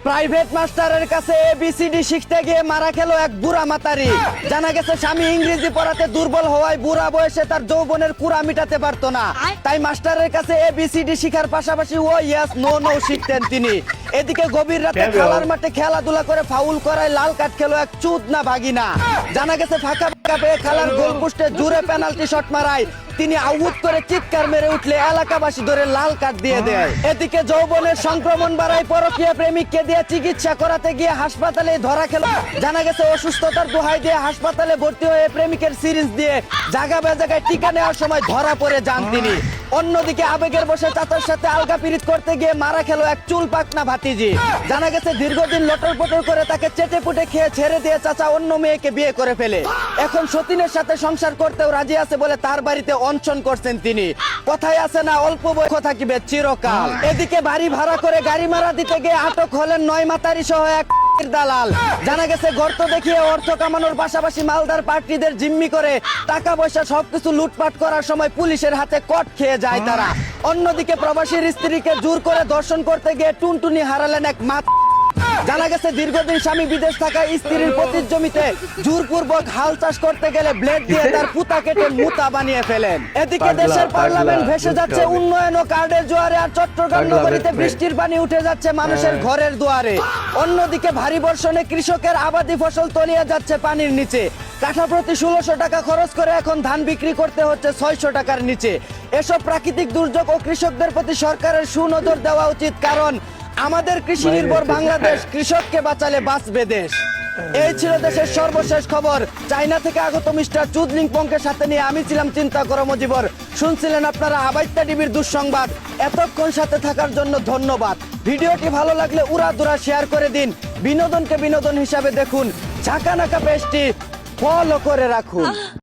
Private মাস্টারের কাছে ABCD শিখতে গিয়ে মারা খেলো এক বুড়া মাতারি। জানা গেছে স্বামী ইংরেজি পড়াতে দুর্বল হওয়ায় বুড়া বয়সে তার যৌবনের কুড়া মিটাতে পারতো না, তাই মাস্টারের কাছে এবিসিডি শিখার পাশাপাশি ও ইয়েস নো নো শিখতেন তিনি। এদিকে গভীর রাতে খেলার মাঠে খেলাধুলা করে ফাউল করায় লাল কার্ড খেলো এক চুদ না ভাগিনা। জানা গেছে ফাঁকা পেয়ে খেলার গোল পোস্টে জুড়ে পেনাল্টি শট মারায় তিনি আউট করে চিৎকার মেরে উঠলে এলাকাবাসী ধরে লাল কার্ড দিয়ে দেয়। এদিকে যৌবনের সংক্রমণ বাড়ায় পরকীয়া প্রেমিককে দিয়ে চিকিৎসা করাতে গিয়ে হাসপাতালে ধরা খেল। জানা গেছে অসুস্থতার দোহাই দিয়ে হাসপাতালে ভর্তি হয়ে প্রেমিকের সিরিঞ্জ দিয়ে জায়গা বেজাগায় টিকা নেওয়ার সময় ধরা পড়ে যান তিনি। অন্যদিকে আবেগের বসে চাচার সাথে আলগা পিরিত করতে গিয়ে মারা খেলো এক চুল পাকনা ভাতিজি। জানা গেছে দীর্ঘদিন লটর পটর করে তাকে চেটে পুটে খেয়ে ছেড়ে দিয়ে চাচা অন্য মেয়েকে বিয়ে করে ফেলে এখন সতীনের সাথে সংসার করতেও রাজি আছে বলে তার বাড়িতে অনশন করছেন তিনি। কথায় আছে না অল্প বয়স থাকিবে চিরকাল। এদিকে বাড়ি ভাড়া করে গাড়ি মারা দিতে গিয়ে আটক হলেন 9 মাতারি সহ এক দালাল। জানা গেছে গর্ত দেখিয়ে অর্থ কামানোর পাশাপাশি মালদার পার্টিদের জিম্মি করে টাকা পয়সা সবকিছু লুটপাট করার সময় পুলিশের হাতে কট খেয়ে যায় তারা। অন্যদিকে প্রবাসীর স্ত্রীকে জোর করে দর্শন করতে গিয়ে টুনটুনি হারালেন এক মা। জানা গেছে দীর্ঘদিন স্বামী বিদেশ থাকা স্ত্রীর পতির জমিতে জোরপূর্বক হাল চাষ করতে গেলে ব্লেড দিয়ে তার পুতা কেটে মুতা বানিয়ে ফেলেন। এদিকে দেশের পার্লামেন্ট ভেসে যাচ্ছে উন্নয়ন ও কার্ডের জোয়ারে, আর চট্টগ্রাম নগরীতে বৃষ্টির পানি উঠে যাচ্ছে মানুষের ঘরের দুয়ারে। অন্যদিকে ভারী বর্ষণে কৃষকের আবাদি ফসল তলিয়ে যাচ্ছে পানির নিচে। কাঠা প্রতি 1600 টাকা খরচ করে এখন ধান বিক্রি করতে হচ্ছে 600 টাকার নিচে। এসব প্রাকৃতিক দুর্যোগ ও কৃষকদের প্রতি সরকারের সুনজর দেওয়া উচিত, কারণ আমাদের কৃষি নির্ভর বাংলাদেশ, কৃষককে বাঁচালে বাঁচবে দেশ। এই ছিল দেশের সর্বশেষ খবর। চায়না থেকে আগত মিস্টার চুদলিং পংকের সাথে নিয়ে আমি ছিলাম চিন্তা করো মজিবর। শুনছিলেন আপনারা আবাইত্যা টিভির দুঃসংবাদ। এতক্ষণ সাথে থাকার জন্য ধন্যবাদ। ভিডিওটি ভালো লাগলে উড়াধুরা শেয়ার করে দিন। বিনোদনকে বিনোদন হিসাবে দেখুন। ঝাঁকা নাকা পেজটি ফলো করে রাখুন।